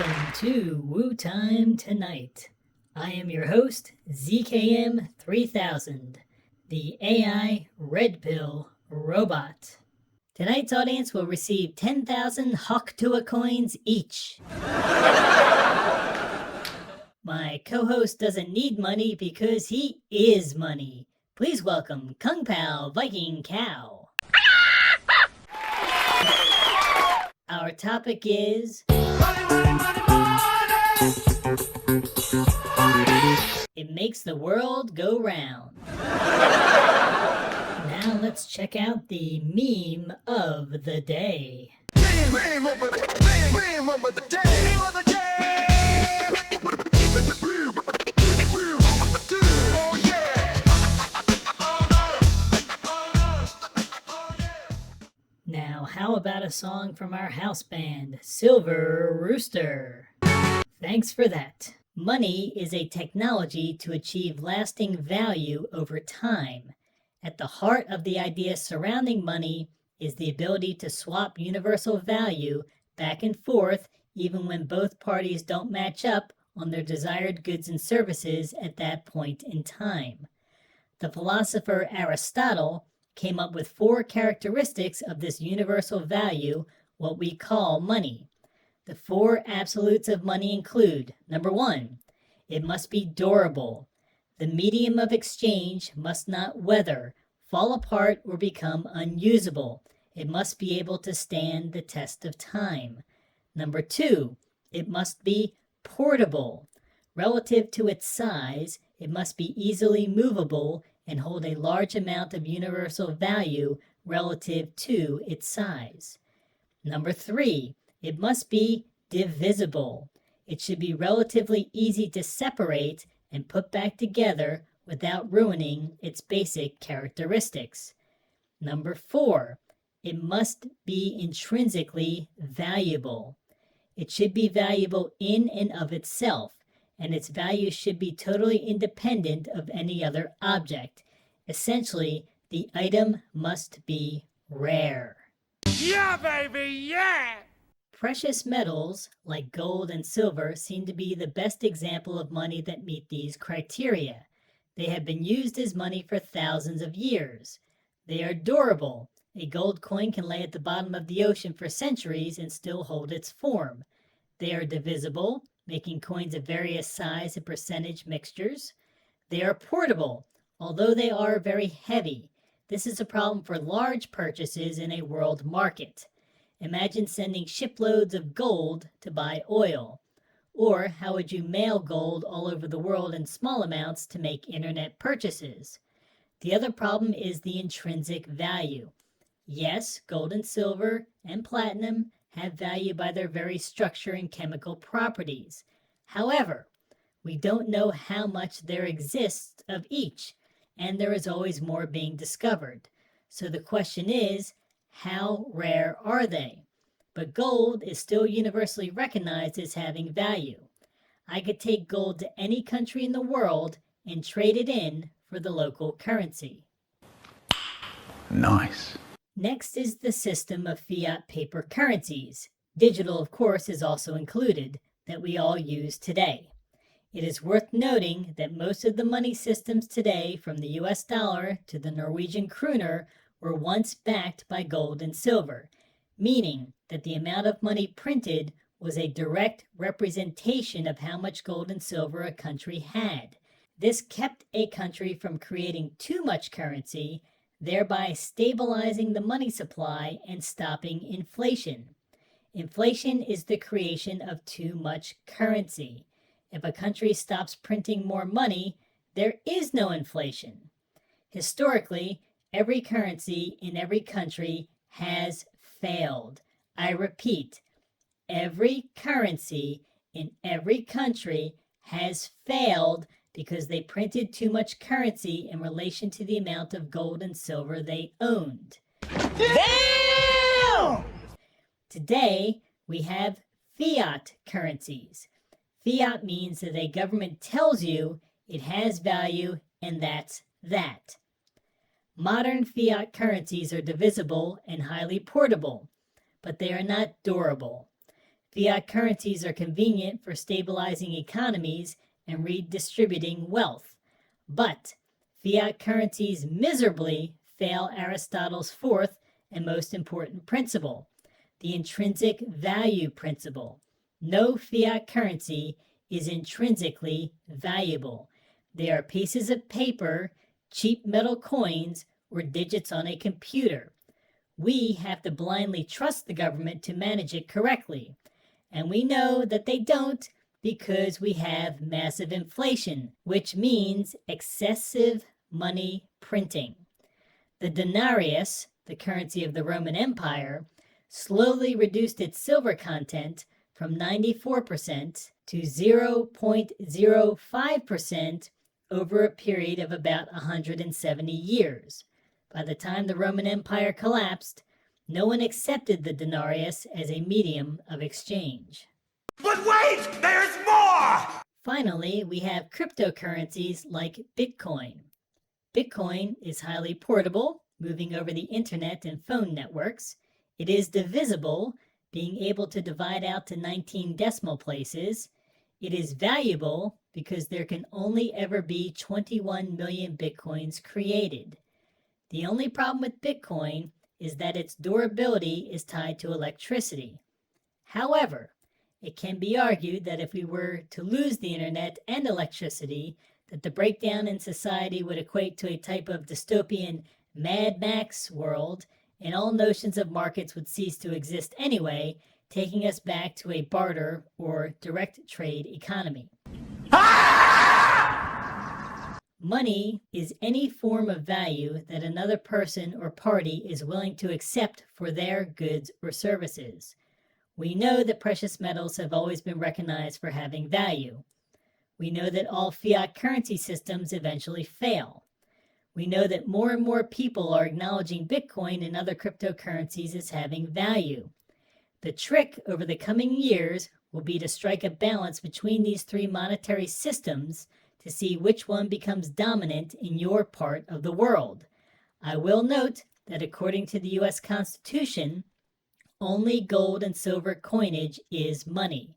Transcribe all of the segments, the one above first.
Welcome to Woo Time Tonight. I am your host, ZKM 3000, the AI Red Pill Robot. Tonight's audience will receive 10,000 Hawktua coins each. My co-host doesn't need money because he is money. Please welcome Kung Pao Viking Cow. Our topic is it makes the world go round. Now let's check out the meme of the day. Now, how about a song from our house band, Silver Rooster? Thanks for that. Money is a technology to achieve lasting value over time. At the heart of the idea surrounding money is the ability to swap universal value back and forth even when both parties don't match up on their desired goods and services at that point in time. The philosopher Aristotle came up with 4 characteristics of this universal value, what we call money. The 4 absolutes of money include, number 1, it must be durable. The medium of exchange must not weather, fall apart, or become unusable. It must be able to stand the test of time. Number 2, it must be portable. Relative to its size, it must be easily movable and hold a large amount of universal value relative to its size. Number 3, it must be divisible. It should be relatively easy to separate and put back together without ruining its basic characteristics. Number 4, it must be intrinsically valuable. It should be valuable in and of itself, and its value should be totally independent of any other object. Essentially, the item must be rare. Yeah, baby, yeah! Precious metals, like gold and silver, seem to be the best example of money that meet these criteria. They have been used as money for thousands of years. They are durable. A gold coin can lay at the bottom of the ocean for centuries and still hold its form. They are divisible, making coins of various size and percentage mixtures. They are portable, although they are very heavy. This is a problem for large purchases in a world market. Imagine sending shiploads of gold to buy oil. Or how would you mail gold all over the world in small amounts to make internet purchases? The other problem is the intrinsic value. Yes, gold and silver and platinum have value by their very structure and chemical properties. However, we don't know how much there exists of each, and there is always more being discovered. So the question is, how rare are they? But gold is still universally recognized as having value. I could take gold to any country in the world and trade it in for the local currency. Nice. Next is the system of fiat paper currencies. Digital, of course, is also included, that we all use today. It is worth noting that most of the money systems today, from the US dollar to the Norwegian kroner, were once backed by gold and silver, meaning that the amount of money printed was a direct representation of how much gold and silver a country had. This kept a country from creating too much currency, thereby stabilizing the money supply and stopping inflation. Inflation is the creation of too much currency. If a country stops printing more money, there is no inflation. Historically, every currency in every country has failed. I repeat, every currency in every country has failed because they printed too much currency in relation to the amount of gold and silver they owned. Damn! Today, we have fiat currencies. Fiat means that a government tells you it has value and that's that. Modern fiat currencies are divisible and highly portable, but they are not durable. Fiat currencies are convenient for stabilizing economies and redistributing wealth. But fiat currencies miserably fail Aristotle's fourth and most important principle, the intrinsic value principle. No fiat currency is intrinsically valuable. They are pieces of paper, cheap metal coins, or digits on a computer. We have to blindly trust the government to manage it correctly. And we know that they don't because we have massive inflation, which means excessive money printing. The denarius, the currency of the Roman Empire, slowly reduced its silver content from 94% to 0.05% over a period of about 170 years. By the time the Roman Empire collapsed, no one accepted the denarius as a medium of exchange. But wait, there's more! Finally, we have cryptocurrencies like Bitcoin. Bitcoin is highly portable, moving over the internet and phone networks. It is divisible, being able to divide out to 19 decimal places. It is valuable because there can only ever be 21 million Bitcoins created. The only problem with Bitcoin is that its durability is tied to electricity. However, it can be argued that if we were to lose the internet and electricity, that the breakdown in society would equate to a type of dystopian Mad Max world, and all notions of markets would cease to exist anyway, taking us back to a barter or direct trade economy. Money is any form of value that another person or party is willing to accept for their goods or services. We know that precious metals have always been recognized for having value. We know that all fiat currency systems eventually fail. We know that more and more people are acknowledging Bitcoin and other cryptocurrencies as having value. The trick over the coming years will be to strike a balance between these three monetary systems to see which one becomes dominant in your part of the world. I will note that according to the U.S. Constitution, only gold and silver coinage is money.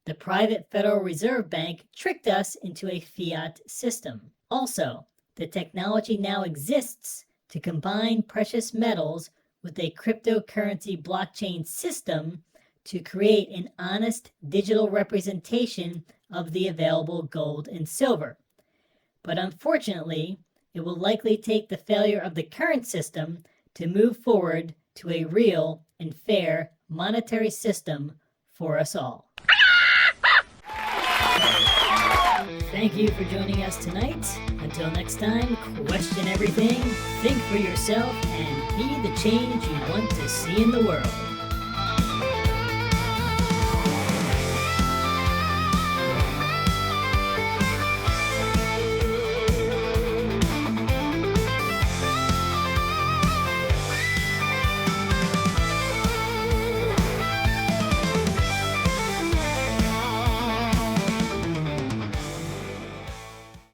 The private Federal Reserve Bank tricked us into a fiat system. Also, the technology now exists to combine precious metals with a cryptocurrency blockchain system to create an honest digital representation of the available gold and silver. But unfortunately, it will likely take the failure of the current system to move forward to a real and fair monetary system for us all. Thank you for joining us tonight. Until next time, question everything, think for yourself, and be the change you want to see in the world.